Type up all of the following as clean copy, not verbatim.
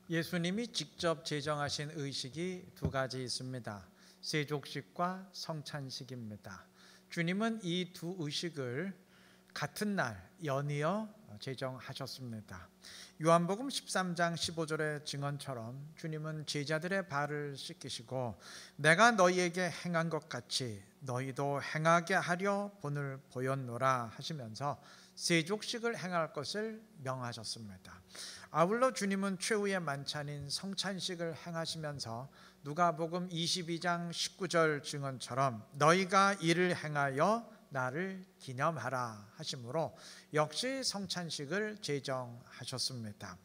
예수님이 직접 제정하신 의식이 두 가지 있습니다. 세족식과 성찬식입니다. 주님은 이 두 의식을 같은 날 연이어 제정하셨습니다. 요한복음 13장 15절의 증언처럼 주님은 제자들의 발을 씻기시고 내가 너희에게 행한 것 같이 너희도 행하게 하려 본을 보였노라 하시면서 세족식을 행할 것을 명하셨습니다. 아울러 주님은 최후의 만찬인 성찬식을 행하시면서 누가복음 22장 19절 증언처럼 너희가 이를 행하여 나를 기념하라 하심으로 역시 성찬식을 제정하셨습니다.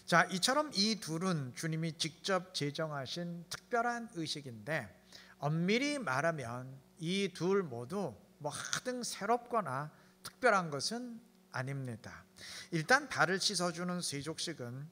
자, 이처럼 이 둘은 주님이 직접 제정하신 특별한 의식인데 엄밀히 말하면 이 둘 모두 하등 새롭거나 특별한 것은 아닙니다. 일단 발을 씻어주는 세족식은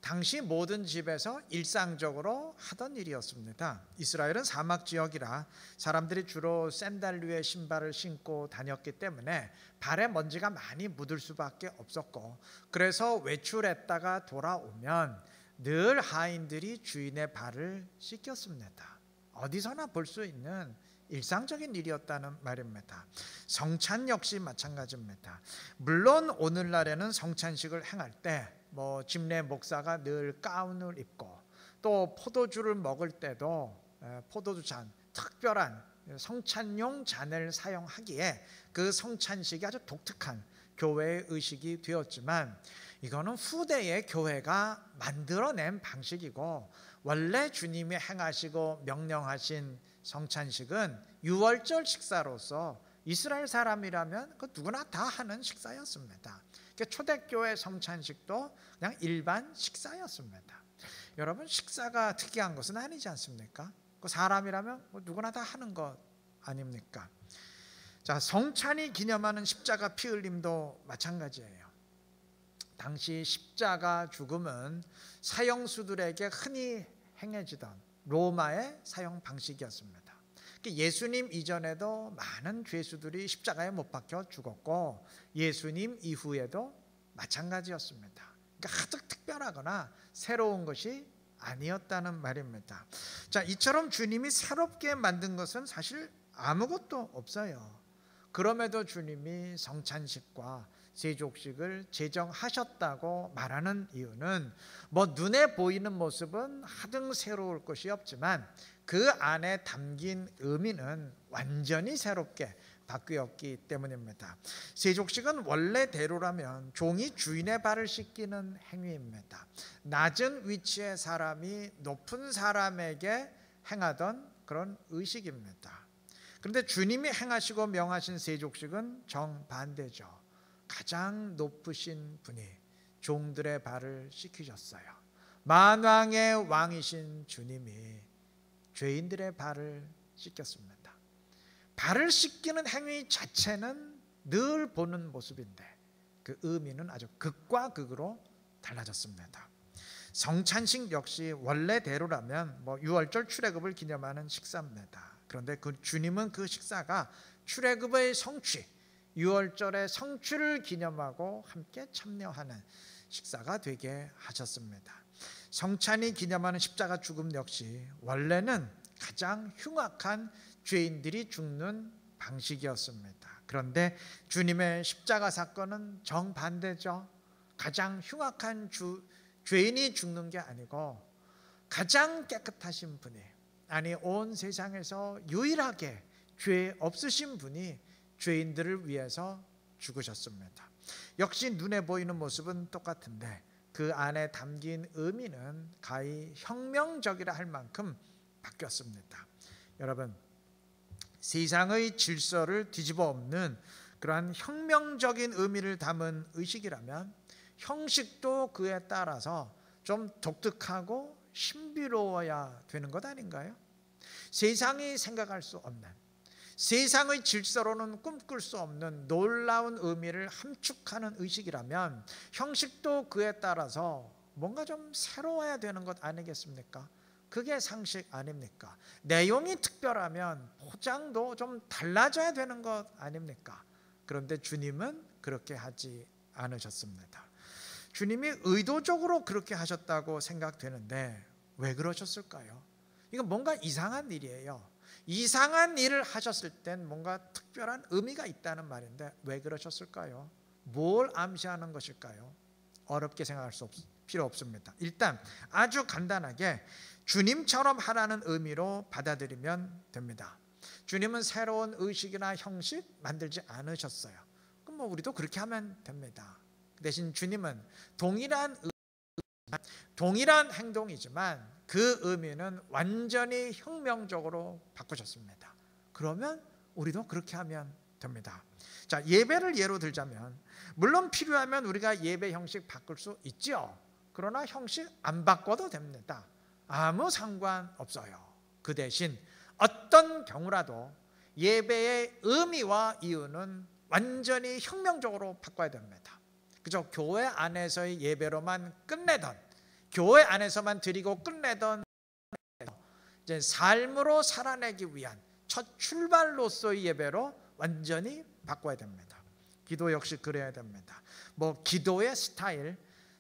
당시 모든 집에서 일상적으로 하던 일이었습니다. 이스라엘은 사막 지역이라 사람들이 주로 샌들 위에 신발을 신고 다녔기 때문에 발에 먼지가 많이 묻을 수밖에 없었고, 그래서 외출했다가 돌아오면 늘 하인들이 주인의 발을 씻겼습니다. 어디서나 볼 수 있는 일상적인 일이었다는 말입니다. 성찬 역시 마찬가지입니다. 물론 오늘날에는 성찬식을 행할 때 집내 목사가 늘 가운을 입고 또 포도주를 먹을 때도 포도주 잔, 특별한 성찬용 잔을 사용하기에 그 성찬식이 아주 독특한 교회의 의식이 되었지만 이거는 후대의 교회가 만들어낸 방식이고 원래 주님이 행하시고 명령하신 성찬식은 유월절 식사로서 이스라엘 사람이라면 그 누구나 다 하는 식사였습니다. 초대교회 성찬식도 그냥 일반 식사였습니다. 여러분, 식사가 특이한 것은 아니지 않습니까? 그 사람이라면 누구나 다 하는 것 아닙니까? 자, 성찬이 기념하는 십자가 피 흘림도 마찬가지예요. 당시 십자가 죽음은 사형수들에게 흔히 행해지던 로마의 사형 방식이었습니다. 예수님 이전에도 많은 죄수들이 십자가에 못 박혀 죽었고 예수님 이후에도 마찬가지였습니다. 그러니까 하도 특별하거나 새로운 것이 아니었다는 말입니다. 자, 이처럼 주님이 새롭게 만든 것은 사실 아무것도 없어요. 그럼에도 주님이 성찬식과 세족식을 제정하셨다고 말하는 이유는 눈에 보이는 모습은 하등 새로울 것이 없지만 그 안에 담긴 의미는 완전히 새롭게 바뀌었기 때문입니다. 세족식은 원래대로라면 종이 주인의 발을 씻기는 행위입니다. 낮은 위치의 사람이 높은 사람에게 행하던 그런 의식입니다. 그런데 주님이 행하시고 명하신 세족식은 정반대죠. 가장 높으신 분이 종들의 발을 씻기셨어요. 만왕의 왕이신 주님이 죄인들의 발을 씻겼습니다. 발을 씻기는 행위 자체는 늘 보는 모습인데 그 의미는 아주 극과 극으로 달라졌습니다. 성찬식 역시 원래대로라면 유월절 출애굽을 기념하는 식사입니다. 그런데 그 주님은 그 식사가 출애굽의 성취, 유월절의 성취를 기념하고 함께 참여하는 식사가 되게 하셨습니다. 성찬이 기념하는 십자가 죽음 역시 원래는 가장 흉악한 죄인들이 죽는 방식이었습니다. 그런데 주님의 십자가 사건은 정반대죠. 가장 흉악한 죄인이 죽는 게 아니고 가장 깨끗하신 분이, 아니 온 세상에서 유일하게 죄 없으신 분이 죄인들을 위해서 죽으셨습니다. 역시 눈에 보이는 모습은 똑같은데 그 안에 담긴 의미는 가히 혁명적이라 할 만큼 바뀌었습니다. 여러분, 세상의 질서를 뒤집어 엎는 그러한 혁명적인 의미를 담은 의식이라면 형식도 그에 따라서 좀 독특하고 신비로워야 되는 것 아닌가요? 세상이 생각할 수 없는, 세상의 질서로는 꿈꿀 수 없는 놀라운 의미를 함축하는 의식이라면 형식도 그에 따라서 뭔가 좀 새로워야 되는 것 아니겠습니까? 그게 상식 아닙니까? 내용이 특별하면 포장도 좀 달라져야 되는 것 아닙니까? 그런데 주님은 그렇게 하지 않으셨습니다. 주님이 의도적으로 그렇게 하셨다고 생각되는데 왜 그러셨을까요? 이건 뭔가 이상한 일이에요. 이상한 일을 하셨을 땐 뭔가 특별한 의미가 있다는 말인데 왜 그러셨을까요? 뭘 암시하는 것일까요? 어렵게 생각할 필요 없습니다. 일단 아주 간단하게 주님처럼 하라는 의미로 받아들이면 됩니다. 주님은 새로운 의식이나 형식 만들지 않으셨어요. 그럼 뭐 우리도 그렇게 하면 됩니다. 대신 주님은 동일한 행동이지만 그 의미는 완전히 혁명적으로 바꾸셨습니다. 그러면 우리도 그렇게 하면 됩니다. 자, 예배를 예로 들자면 물론 필요하면 우리가 예배 형식 바꿀 수 있죠. 그러나 형식 안 바꿔도 됩니다. 아무 상관없어요. 그 대신 어떤 경우라도 예배의 의미와 이유는 완전히 혁명적으로 바꿔야 됩니다. 그저 교회 안에서의 예배로만 끝내던, 교회 안에서만 드리고 끝내던 이제 삶으로 살아내기 위한 첫 출발로서의 예배로 완전히 바꿔야 됩니다. 기도 역시 그래야 됩니다. 뭐 기도의 스타일,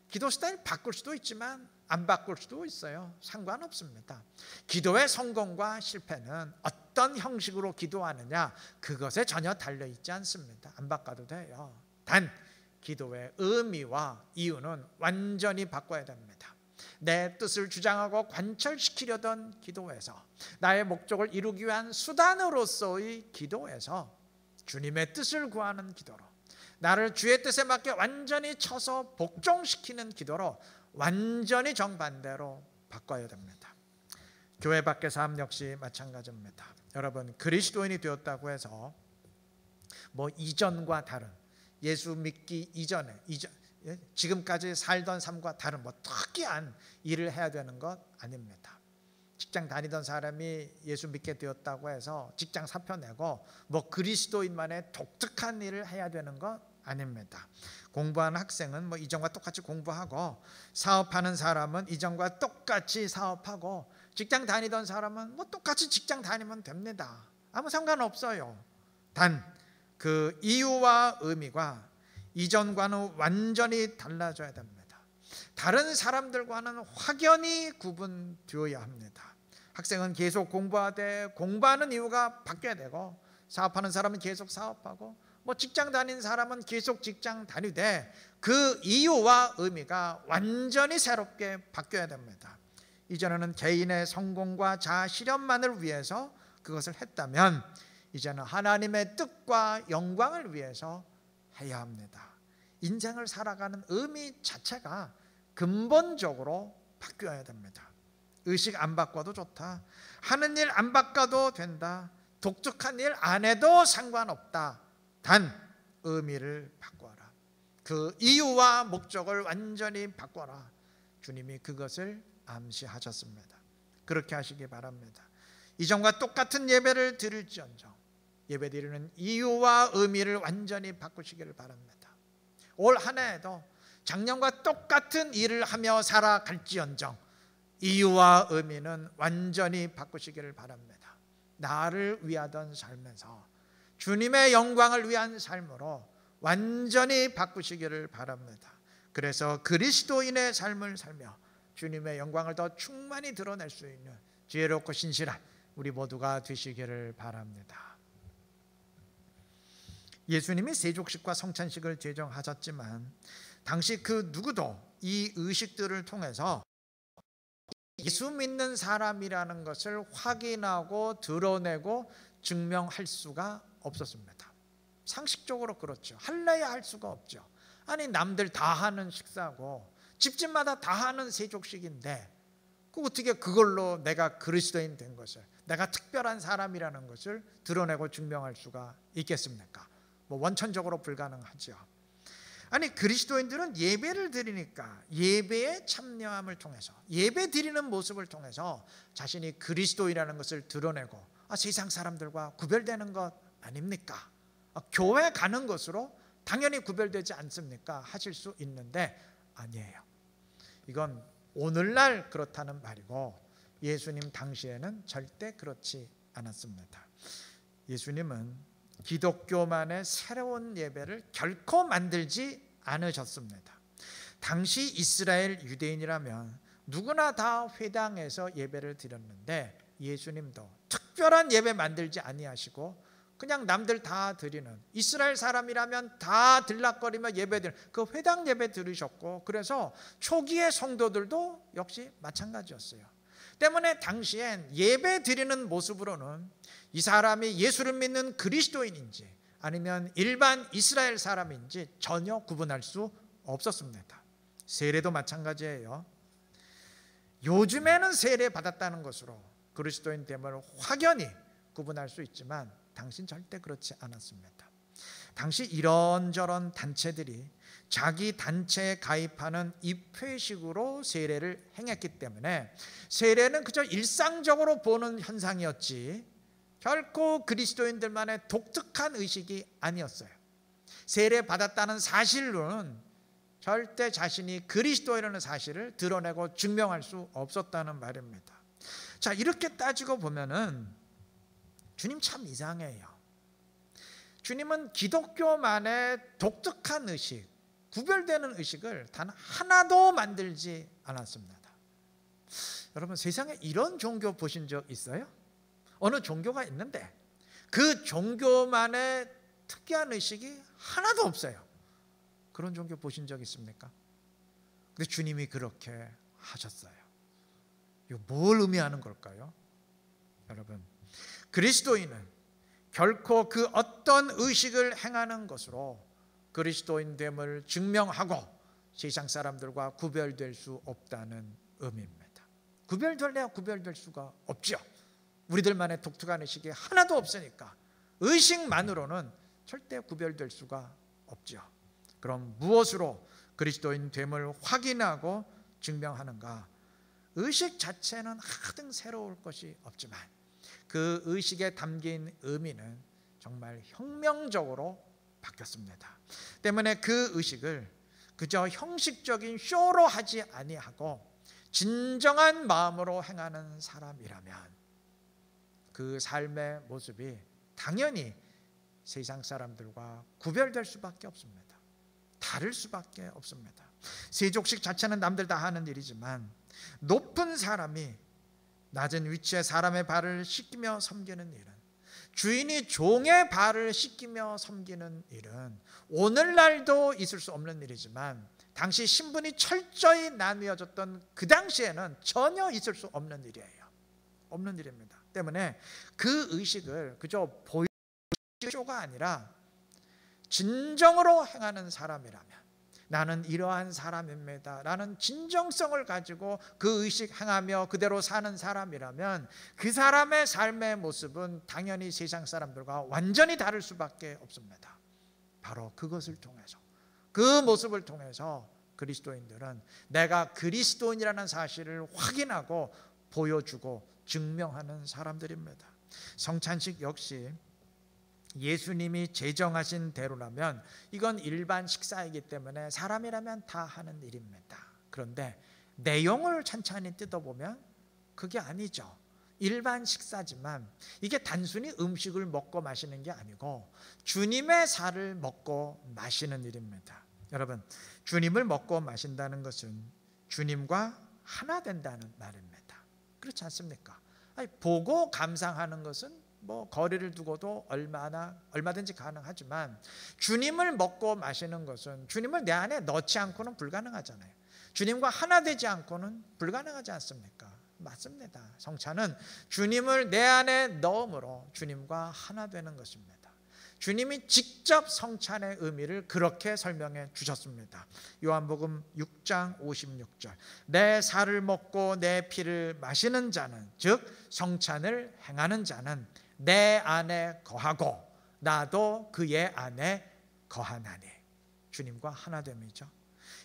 기도 스타일 바꿀 수도 있지만 안 바꿀 수도 있어요. 상관없습니다. 기도의 성공과 실패는 어떤 형식으로 기도하느냐 그것에 전혀 달려있지 않습니다. 안 바꿔도 돼요. 단 기도의 의미와 이유는 완전히 바꿔야 됩니다. 내 뜻을 주장하고 관철시키려던 기도에서, 나의 목적을 이루기 위한 수단으로서의 기도에서 주님의 뜻을 구하는 기도로, 나를 주의 뜻에 맞게 완전히 쳐서 복종시키는 기도로 완전히 정반대로 바꿔야 됩니다. 교회 밖의 삶 역시 마찬가지입니다. 여러분, 그리스도인이 되었다고 해서 뭐 이전과 다른, 예수 믿기 이전에 지금까지 살던 삶과 다른 뭐 특이한 일을 해야 되는 것 아닙니다. 직장 다니던 사람이 예수 믿게 되었다고 해서 직장 사표 내고 뭐 그리스도인만의 독특한 일을 해야 되는 것 아닙니다. 공부하는 학생은 뭐 이전과 똑같이 공부하고, 사업하는 사람은 이전과 똑같이 사업하고, 직장 다니던 사람은 뭐 똑같이 직장 다니면 됩니다. 아무 상관없어요. 단 그 이유와 의미가 이전과는 완전히 달라져야 됩니다. 다른 사람들과는 확연히 구분되어야 합니다. 학생은 계속 공부하되 공부하는 이유가 바뀌어야 되고, 사업하는 사람은 계속 사업하고, 뭐 직장 다니는 사람은 계속 직장 다니되 그 이유와 의미가 완전히 새롭게 바뀌어야 됩니다. 이전에는 개인의 성공과 자아 실현만을 위해서 그것을 했다면 이제는 하나님의 뜻과 영광을 위해서 해야 합니다. 인생을 살아가는 의미 자체가 근본적으로 바뀌어야 됩니다. 의식 안 바꿔도 좋다, 하는 일 안 바꿔도 된다, 독특한 일 안 해도 상관없다. 단 의미를 바꿔라. 그 이유와 목적을 완전히 바꿔라. 주님이 그것을 암시하셨습니다. 그렇게 하시기 바랍니다. 이전과 똑같은 예배를 드릴지언정 예배드리는 이유와 의미를 완전히 바꾸시기를 바랍니다. 올 한 해에도 작년과 똑같은 일을 하며 살아갈지언정 이유와 의미는 완전히 바꾸시기를 바랍니다. 나를 위하던 삶에서 주님의 영광을 위한 삶으로 완전히 바꾸시기를 바랍니다. 그래서 그리스도인의 삶을 살며 주님의 영광을 더 충만히 드러낼 수 있는 지혜롭고 신실한 우리 모두가 되시기를 바랍니다. 예수님이 세족식과 성찬식을 제정하셨지만 당시 그 누구도 이 의식들을 통해서 예수 믿는 사람이라는 것을 확인하고 드러내고 증명할 수가 없었습니다. 상식적으로 그렇죠. 할래야 할 수가 없죠. 아니 남들 다 하는 식사고 집집마다 다 하는 세족식인데 어떻게 그걸로 내가 그리스도인 된 것을, 내가 특별한 사람이라는 것을 드러내고 증명할 수가 있겠습니까? 뭐 원천적으로 불가능하죠. 아니 그리스도인들은 예배를 드리니까 예배에 참여함을 통해서, 예배 드리는 모습을 통해서 자신이 그리스도인이라는 것을 드러내고 세상 사람들과 구별되는 것 아닙니까? 교회 가는 것으로 당연히 구별되지 않습니까? 하실 수 있는데 아니에요. 이건 오늘날 그렇다는 말이고 예수님 당시에는 절대 그렇지 않았습니다. 예수님은 기독교만의 새로운 예배를 결코 만들지 않으셨습니다. 당시 이스라엘 유대인이라면 누구나 다 회당에서 예배를 드렸는데 예수님도 특별한 예배 만들지 아니하시고 그냥 남들 다 드리는, 이스라엘 사람이라면 다 들락거리며 예배드리는 그 회당 예배 들으셨고, 그래서 초기의 성도들도 역시 마찬가지였어요. 때문에 당시엔 예배 드리는 모습으로는 이 사람이 예수를 믿는 그리스도인인지 아니면 일반 이스라엘 사람인지 전혀 구분할 수 없었습니다. 세례도 마찬가지예요. 요즘에는 세례 받았다는 것으로 그리스도인 됨을 확연히 구분할 수 있지만 당신 절대 그렇지 않았습니다. 당시 이런저런 단체들이 자기 단체에 가입하는 입회식으로 세례를 행했기 때문에 세례는 그저 일상적으로 보는 현상이었지 결코 그리스도인들만의 독특한 의식이 아니었어요. 세례 받았다는 사실로는 절대 자신이 그리스도인이라는 사실을 드러내고 증명할 수 없었다는 말입니다. 자, 이렇게 따지고 보면은 주님 참 이상해요. 주님은 기독교만의 독특한 의식, 구별되는 의식을 단 하나도 만들지 않았습니다. 여러분, 세상에 이런 종교 보신 적 있어요? 어느 종교가 있는데 그 종교만의 특이한 의식이 하나도 없어요. 그런 종교 보신 적 있습니까? 근데 주님이 그렇게 하셨어요. 이거 뭘 의미하는 걸까요? 여러분, 그리스도인은 결코 그 어떤 의식을 행하는 것으로 그리스도인됨을 증명하고 세상 사람들과 구별될 수 없다는 의미입니다. 구별될래야 구별될 수가 없죠. 우리들만의 독특한 의식이 하나도 없으니까 의식만으로는 절대 구별될 수가 없죠. 그럼 무엇으로 그리스도인됨을 확인하고 증명하는가? 의식 자체는 하등 새로울 것이 없지만 그 의식에 담긴 의미는 정말 혁명적으로 바뀌었습니다. 때문에 그 의식을 그저 형식적인 쇼로 하지 아니하고 진정한 마음으로 행하는 사람이라면 그 삶의 모습이 당연히 세상 사람들과 구별될 수밖에 없습니다. 다를 수밖에 없습니다. 세족식 자체는 남들 다 하는 일이지만 높은 사람이 낮은 위치에 사람의 발을 씻기며 섬기는 일은, 주인이 종의 발을 씻기며 섬기는 일은 오늘날도 있을 수 없는 일이지만 당시 신분이 철저히 나뉘어졌던 그 당시에는 전혀 있을 수 없는 일이에요. 없는 일입니다. 때문에 그 의식을 그저 보여쇼가 아니라 진정으로 행하는 사람이라면 나는 이러한 사람입니다 라는 진정성을 가지고 그 의식 행하며 그대로 사는 사람이라면 그 사람의 삶의 모습은 당연히 세상 사람들과 완전히 다를 수밖에 없습니다. 바로 그것을 통해서, 그 모습을 통해서 그리스도인들은 내가 그리스도인이라는 사실을 확인하고 보여주고 증명하는 사람들입니다. 성찬식 역시 예수님이 제정하신 대로라면 이건 일반 식사이기 때문에 사람이라면 다 하는 일입니다. 그런데 내용을 찬찬히 뜯어보면 그게 아니죠. 일반 식사지만 이게 단순히 음식을 먹고 마시는 게 아니고 주님의 살을 먹고 마시는 일입니다. 여러분, 주님을 먹고 마신다는 것은 주님과 하나 된다는 말입니다. 그렇지 않습니까? 아니, 보고 감상하는 것은 뭐 거리를 두고도 얼마든지 가능하지만 주님을 먹고 마시는 것은 주님을 내 안에 넣지 않고는 불가능하잖아요. 주님과 하나 되지 않고는 불가능하지 않습니까? 맞습니다. 성찬은 주님을 내 안에 넣음으로 주님과 하나 되는 것입니다. 주님이 직접 성찬의 의미를 그렇게 설명해 주셨습니다. 요한복음 6장 56절, 내 살을 먹고 내 피를 마시는 자는, 즉 성찬을 행하는 자는 내 안에 거하고 나도 그의 안에 거하나니. 주님과 하나됨이죠.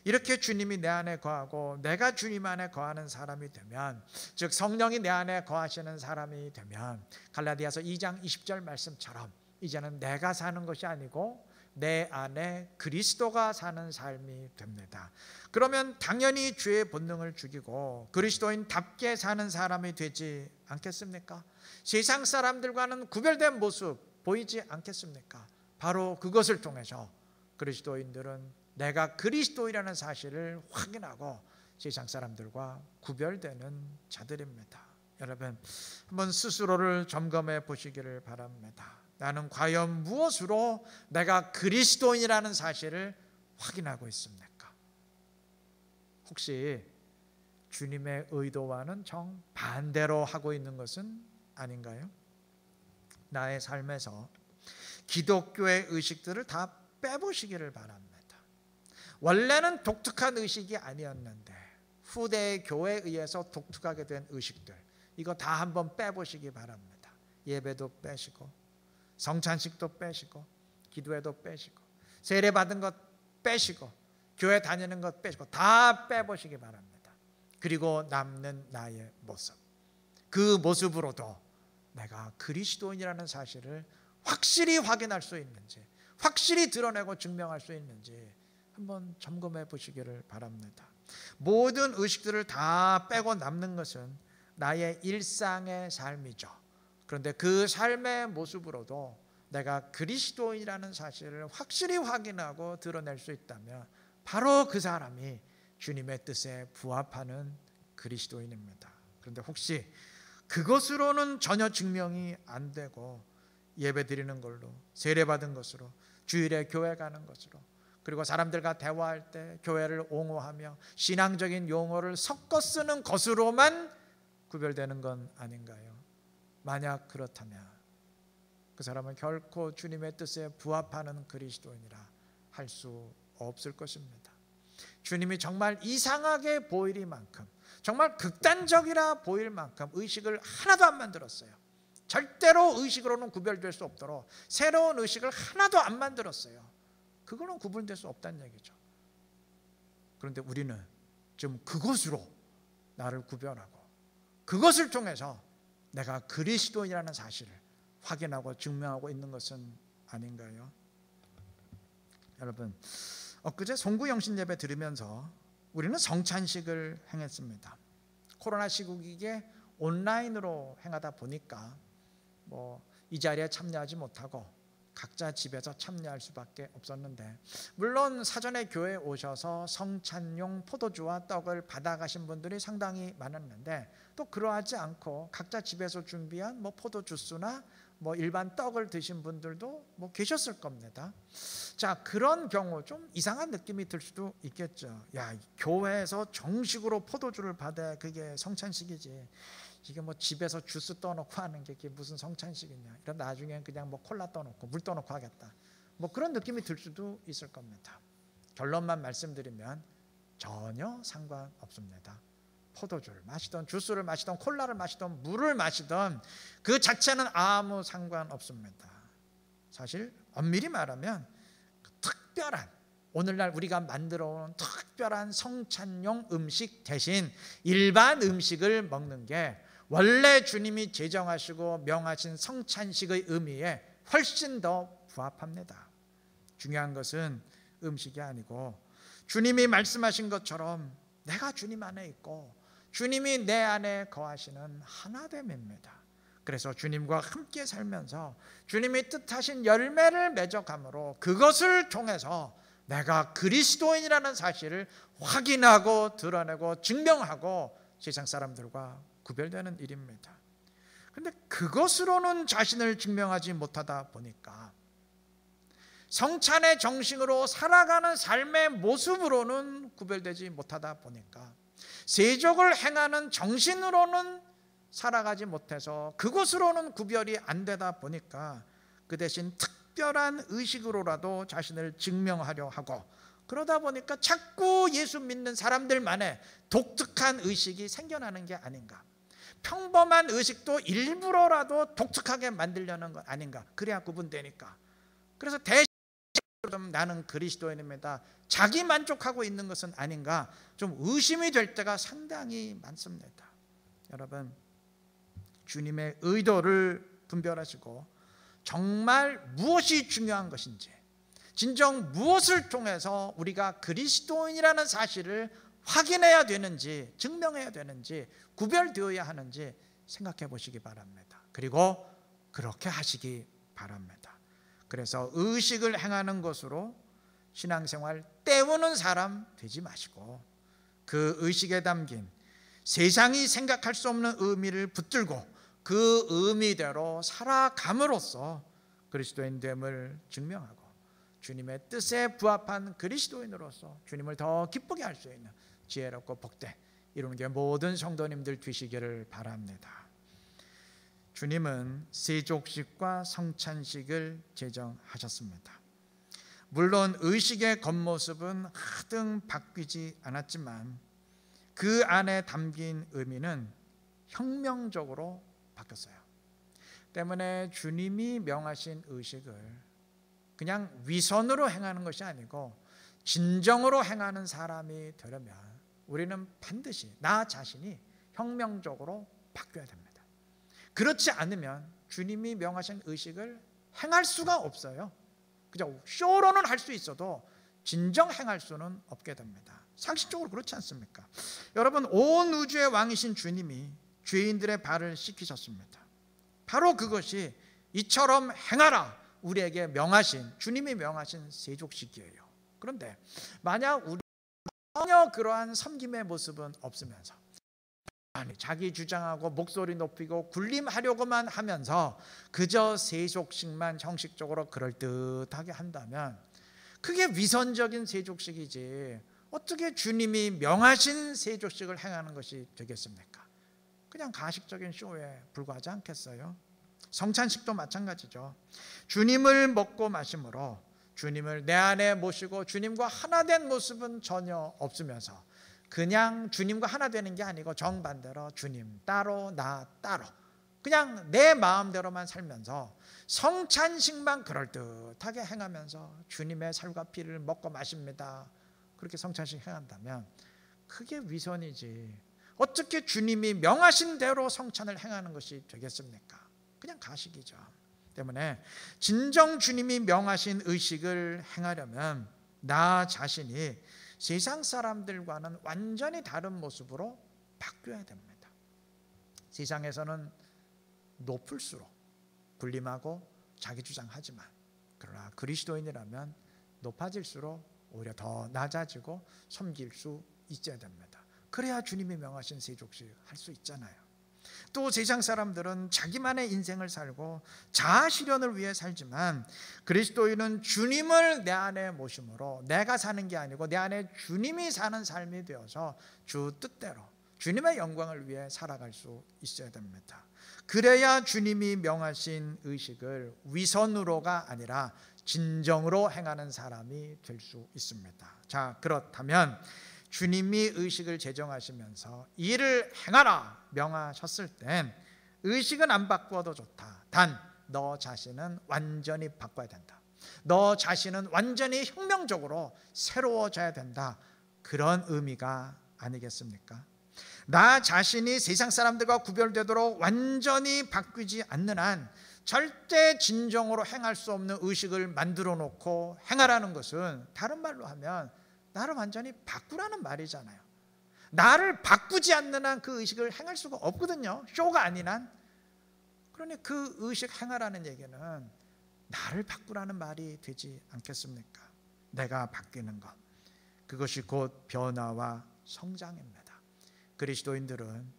이렇게 주님이 내 안에 거하고 내가 주님 안에 거하는 사람이 되면, 즉 성령이 내 안에 거하시는 사람이 되면 갈라디아서 2장 20절 말씀처럼 이제는 내가 사는 것이 아니고 내 안에 그리스도가 사는 삶이 됩니다. 그러면 당연히 죄의 본능을 죽이고 그리스도인답게 사는 사람이 되지 않겠습니까? 세상 사람들과는 구별된 모습 보이지 않겠습니까? 바로 그것을 통해서 그리스도인들은 내가 그리스도이라는 사실을 확인하고 세상 사람들과 구별되는 자들입니다. 여러분, 한번 스스로를 점검해 보시기를 바랍니다. 나는 과연 무엇으로 내가 그리스도인이라는 사실을 확인하고 있습니까? 혹시 주님의 의도와는 정반대로 하고 있는 것은 아닌가요? 나의 삶에서 기독교의 의식들을 다 빼보시기를 바랍니다. 원래는 독특한 의식이 아니었는데 후대의 교회에 의해서 독특하게 된 의식들, 이거 다 한번 빼보시기 바랍니다. 예배도 빼시고 성찬식도 빼시고 기도회도 빼시고 세례받은 것 빼시고 교회 다니는 것 빼시고 다 빼보시기 바랍니다. 그리고 남는 나의 모습, 그 모습으로도 내가 그리스도인이라는 사실을 확실히 확인할 수 있는지, 확실히 드러내고 증명할 수 있는지 한번 점검해 보시기를 바랍니다. 모든 의식들을 다 빼고 남는 것은 나의 일상의 삶이죠. 그런데 그 삶의 모습으로도 내가 그리스도인이라는 사실을 확실히 확인하고 드러낼 수 있다면 바로 그 사람이 주님의 뜻에 부합하는 그리스도인입니다. 그런데 혹시 그것으로는 전혀 증명이 안 되고 예배 드리는 걸로, 세례받은 것으로, 주일에 교회 가는 것으로, 그리고 사람들과 대화할 때 교회를 옹호하며 신앙적인 용어를 섞어 쓰는 것으로만 구별되는 건 아닌가요? 만약 그렇다면 그 사람은 결코 주님의 뜻에 부합하는 그리스도인이라 할 수 없을 것입니다. 주님이 정말 이상하게 보이리만큼, 정말 극단적이라 보일 만큼 의식을 하나도 안 만들었어요. 절대로 의식으로는 구별될 수 없도록 새로운 의식을 하나도 안 만들었어요. 그거는 구분될 수 없다는 얘기죠. 그런데 우리는 지금 그것으로 나를 구별하고 그것을 통해서 내가 그리스도인이라는 사실을 확인하고 증명하고 있는 것은 아닌가요? 여러분, 엊그제 송구영신 예배 들으면서 우리는 성찬식을 행했습니다. 코로나 시국이기에 온라인으로 행하다 보니까 이 자리에 참여하지 못하고 각자 집에서 참여할 수밖에 없었는데, 물론 사전에 교회에 오셔서 성찬용 포도주와 떡을 받아가신 분들이 상당히 많았는데, 또 그러하지 않고 각자 집에서 준비한 포도주스나 일반 떡을 드신 분들도 계셨을 겁니다. 자, 그런 경우 좀 이상한 느낌이 들 수도 있겠죠. 야, 교회에서 정식으로 포도주를 받아야 그게 성찬식이지, 이게 집에서 주스 떠놓고 하는 게 이게 무슨 성찬식이냐, 이런 나중엔 그냥 콜라 떠놓고 물 떠놓고 하겠다, 그런 느낌이 들 수도 있을 겁니다. 결론만 말씀드리면 전혀 상관없습니다. 포도주를 마시던 주스를 마시던 콜라를 마시던 물을 마시던 그 자체는 아무 상관없습니다. 사실 엄밀히 말하면 특별한, 오늘날 우리가 만들어 온 특별한 성찬용 음식 대신 일반 음식을 먹는 게 원래 주님이 제정하시고 명하신 성찬식의 의미에 훨씬 더 부합합니다. 중요한 것은 음식이 아니고 주님이 말씀하신 것처럼 내가 주님 안에 있고 주님이 내 안에 거하시는 하나됨입니다. 그래서 주님과 함께 살면서 주님이 뜻하신 열매를 맺어감으로 그것을 통해서 내가 그리스도인이라는 사실을 확인하고 드러내고 증명하고 세상 사람들과 구별되는 일입니다. 그런데 그것으로는 자신을 증명하지 못하다 보니까, 성찬의 정신으로 살아가는 삶의 모습으로는 구별되지 못하다 보니까, 세족을 행하는 정신으로는 살아가지 못해서 그것으로는 구별이 안 되다 보니까 그 대신 특별한 의식으로라도 자신을 증명하려 하고, 그러다 보니까 자꾸 예수 믿는 사람들만의 독특한 의식이 생겨나는 게 아닌가, 평범한 의식도 일부러라도 독특하게 만들려는 것 아닌가, 그래야 구분되니까. 그래서 대신 나는 그리스도인입니다, 자기 만족하고 있는 것은 아닌가, 좀 의심이 될 때가 상당히 많습니다. 여러분, 주님의 의도를 분별하시고 정말 무엇이 중요한 것인지, 진정 무엇을 통해서 우리가 그리스도인이라는 사실을 확인해야 되는지, 증명해야 되는지, 구별되어야 하는지 생각해 보시기 바랍니다. 그리고 그렇게 하시기 바랍니다. 그래서 의식을 행하는 것으로 신앙생활 때우는 사람 되지 마시고 그 의식에 담긴 세상이 생각할 수 없는 의미를 붙들고 그 의미대로 살아감으로써 그리스도인됨을 증명하고 주님의 뜻에 부합한 그리스도인으로서 주님을 더 기쁘게 할 수 있는 지혜롭고 복된 이루는 게 모든 성도님들 되시기를 바랍니다. 주님은 세족식과 성찬식을 제정하셨습니다. 물론 의식의 겉모습은 하등 바뀌지 않았지만 그 안에 담긴 의미는 혁명적으로 바뀌었어요. 때문에 주님이 명하신 의식을 그냥 위선으로 행하는 것이 아니고 진정으로 행하는 사람이 되려면 우리는 반드시 나 자신이 혁명적으로 바뀌어야 됩니다. 그렇지 않으면 주님이 명하신 의식을 행할 수가 없어요. 그죠? 쇼로는 할 수 있어도 진정 행할 수는 없게 됩니다. 상식적으로 그렇지 않습니까? 여러분, 온 우주의 왕이신 주님이 죄인들의 발을 씻기셨습니다. 바로 그것이 이처럼 행하라 우리에게 명하신, 주님이 명하신 세족식이에요. 그런데 만약 우리 전혀 그러한 섬김의 모습은 없으면서 자기 주장하고 목소리 높이고 군림하려고만 하면서 그저 세족식만 형식적으로 그럴듯하게 한다면 그게 위선적인 세족식이지 어떻게 주님이 명하신 세족식을 행하는 것이 되겠습니까? 그냥 가식적인 쇼에 불과하지 않겠어요? 성찬식도 마찬가지죠. 주님을 먹고 마심으로 주님을 내 안에 모시고 주님과 하나 된 모습은 전혀 없으면서 그냥 주님과 하나 되는 게 아니고 정반대로 주님 따로 나 따로 그냥 내 마음대로만 살면서 성찬식만 그럴듯하게 행하면서 주님의 살과 피를 먹고 마십니다. 그렇게 성찬식 행한다면 그게 위선이지 어떻게 주님이 명하신 대로 성찬을 행하는 것이 되겠습니까? 그냥 가식이죠. 때문에 진정 주님이 명하신 의식을 행하려면 나 자신이 세상 사람들과는 완전히 다른 모습으로 바뀌어야 됩니다. 세상에서는 높을수록 군림하고 자기 주장하지만 그러나 그리스도인이라면 높아질수록 오히려 더 낮아지고 섬길 수 있어야 됩니다. 그래야 주님이 명하신 세족식 할 수 있잖아요. 또 세상 사람들은 자기만의 인생을 살고 자아 실현을 위해 살지만 그리스도인은 주님을 내 안에 모심으로 내가 사는 게 아니고 내 안에 주님이 사는 삶이 되어서 주 뜻대로 주님의 영광을 위해 살아갈 수 있어야 됩니다. 그래야 주님이 명하신 의식을 위선으로가 아니라 진정으로 행하는 사람이 될 수 있습니다. 자, 그렇다면 주님이 의식을 제정하시면서 이를 행하라 명하셨을 땐 의식은 안 바꾸어도 좋다. 단 너 자신은 완전히 바꿔야 된다. 너 자신은 완전히 혁명적으로 새로워져야 된다. 그런 의미가 아니겠습니까? 나 자신이 세상 사람들과 구별되도록 완전히 바뀌지 않는 한 절대 진정으로 행할 수 없는 의식을 만들어 놓고 행하라는 것은 다른 말로 하면 나를 완전히 바꾸라는 말이잖아요. 나를 바꾸지 않는 한 그 의식을 행할 수가 없거든요. 쇼가 아닌 한. 그러니 그 의식 행하라는 얘기는 나를 바꾸라는 말이 되지 않겠습니까? 내가 바뀌는 것, 그것이 곧 변화와 성장입니다. 그리스도인들은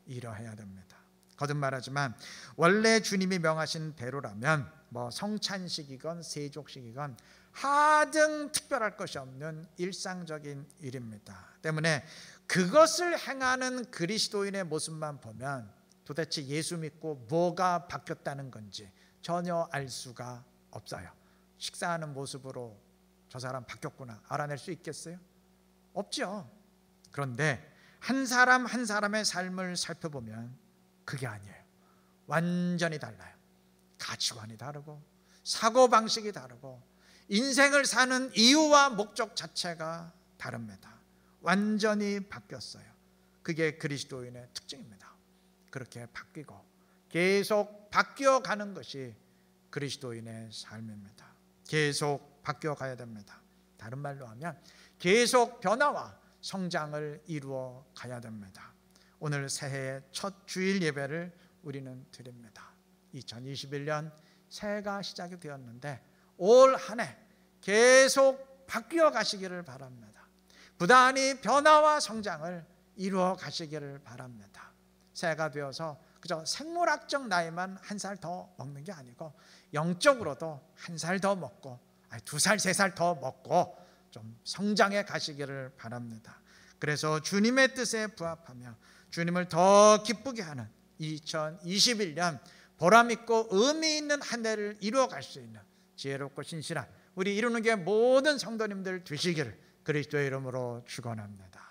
이러해야 됩니다. 거듭말하지만 원래 주님이 명하신 대로라면 성찬식이건 세족식이건 하등 특별할 것이 없는 일상적인 일입니다. 때문에 그것을 행하는 그리스도인의 모습만 보면 도대체 예수 믿고 뭐가 바뀌었다는 건지 전혀 알 수가 없어요. 식사하는 모습으로 저 사람 바뀌었구나 알아낼 수 있겠어요? 없죠. 그런데 한 사람 한 사람의 삶을 살펴보면 그게 아니에요. 완전히 달라요. 가치관이 다르고 사고방식이 다르고 인생을 사는 이유와 목적 자체가 다릅니다. 완전히 바뀌었어요. 그게 그리스도인의 특징입니다. 그렇게 바뀌고 계속 바뀌어가는 것이 그리스도인의 삶입니다. 계속 바뀌어가야 됩니다. 다른 말로 하면 계속 변화와 성장을 이루어 가야 됩니다. 오늘 새해의 첫 주일 예배를 우리는 드립니다. 2021년 새해가 시작이 되었는데 올 한 해 계속 바뀌어 가시기를 바랍니다. 부단히 변화와 성장을 이루어 가시기를 바랍니다. 새해가 되어서 그저 생물학적 나이만 한 살 더 먹는 게 아니고 영적으로도 한 살 더 먹고 2살, 3살 더 먹고 좀 성장해 가시기를 바랍니다. 그래서 주님의 뜻에 부합하며 주님을 더 기쁘게 하는 2021년 보람있고 의미 있는 한 해를 이루어갈 수 있는 지혜롭고 신실한 우리 이루는 게 모든 성도님들 되시기를 그리스도의 이름으로 축원합니다.